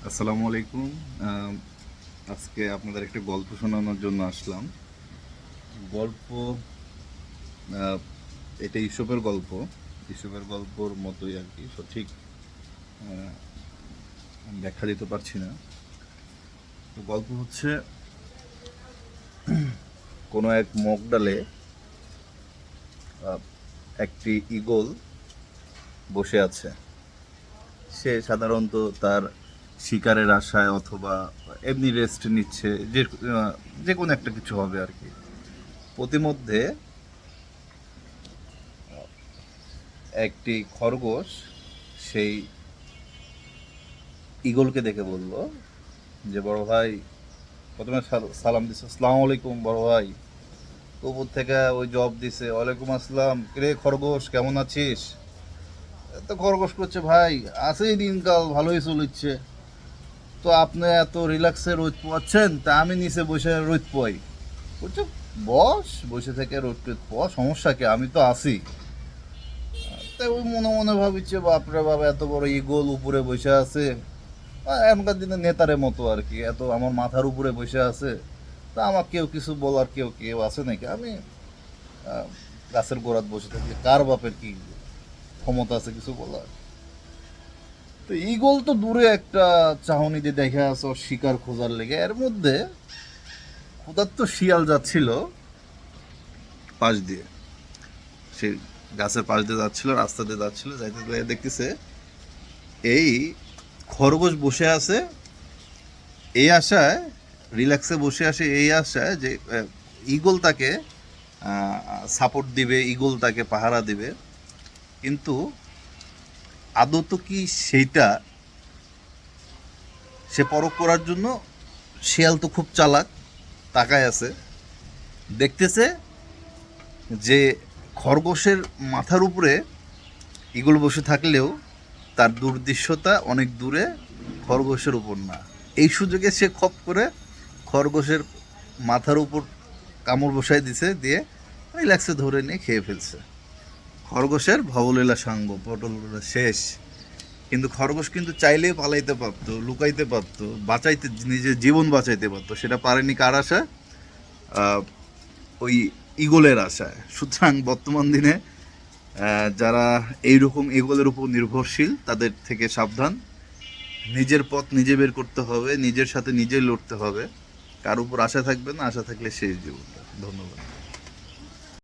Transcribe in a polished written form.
আসসালামু আলাইকুম। আজকে আপনাদের একটা গল্প শোনানোর জন্য আসলাম। গল্প আহ, এটা ঈশপের গল্প। ঈশপের গল্পর মতোই আর কি, সঠিক আমি ব্যাখ্যা দিতে পারছি না। তো গল্প হচ্ছে, কোনো এক মগডালে একটি ঈগল বসে আছে। সে সাধারণত তার শিকারের আশায় অথবা এমনি রেস্ট নিচ্ছে, যে কোনো একটা কিছু হবে আর কি। প্রতিমধ্যে একটি খরগোশ সেই ঈগলকে দেখে বলল যে, বড় ভাই, প্রথমে সালাম দিছে, আসসালামু আলাইকুম বড় ভাই। তো উপর থেকে ওই জব দিছে, ওয়ালাইকুম আসসালাম, কিরে খরগোশ কেমন আছিস? তো খরগোশ করছে, ভাই আছেই, দিনকাল ভালোই চলছে। তো আপনি এত রিল্যাক্সে রোদ পোয়াচ্ছেন, তা আমি নিচে বসে রোদ পোয়াই। বলছে, বস বসে থেকে রোদ টোদ পোয়া, সমস্যা কি, আমি তো আছি। তাই ওই মনে মনে ভাবিছে, বাপরে বাবা, এত বড় ঈগল উপরে বসে আছে। এখনকার দিনে নেতারের মতো আর কি, এত আমার মাথার উপরে বসে আছে। তা আমার কেউ কিছু বলার কেউ কেউ আছে নাকি? আমি গাছের গোড়াত বসে থাকলে কার বাপের কি ক্ষমতা আছে কিছু বলার? তো ঈগল তো দূরে একটা চাহনি দিয়ে দেখে আছে ওর শিকার খোঁজার লেগে। এর মধ্যে ক্ষুধার্ত শিয়াল যাচ্ছিল পাশ দিয়ে। সে গাছের পাশ দিয়ে যাচ্ছিল, রাস্তা দিয়ে যাচ্ছিল, যাইতে যাইতে দেখতেছে এই খরগোশ বসে আছে এই আশায়, রিল্যাক্সে বসে আসে এই আশায় যে ঈগল তাকে সাপোর্ট দিবে, ঈগল তাকে পাহারা দিবে। কিন্তু আদত কি সেইটা সে পরখ করার জন্য শিয়াল তো খুব চালাক, তাকায় আছে, দেখতেছে যে খরগোশের মাথার উপরে ঈগল বসে থাকলেও তার দূরদৃশ্যতা অনেক দূরে, খরগোশের উপর না। এই সুযোগে সে খপ করে খরগোশের মাথার উপর কামড় বসায় দিছে, দিয়ে রিল্যাক্সে ধরে নিয়ে খেয়ে ফেলছে। খরগোশের ভবলীলা সাঙ্গ, পটলগুলো শেষ। কিন্তু খরগোশ কিন্তু চাইলেই পালাইতে পারতো, লুকাইতে পারতো, বাঁচাইতে, নিজের জীবন বাঁচাইতে পারতো। সেটা পারেনি কার আশায়? আহ, ওই ঈগলের আশায়। সুতরাং বর্তমান দিনে যারা এইরকম ঈগলের উপর নির্ভরশীল, তাদের থেকে সাবধান। নিজের পথ নিজে বের করতে হবে, নিজের সাথে নিজে লড়তে হবে। কার উপর আশা থাকবে না, আশা থাকলে শেষ জীবনটা। ধন্যবাদ।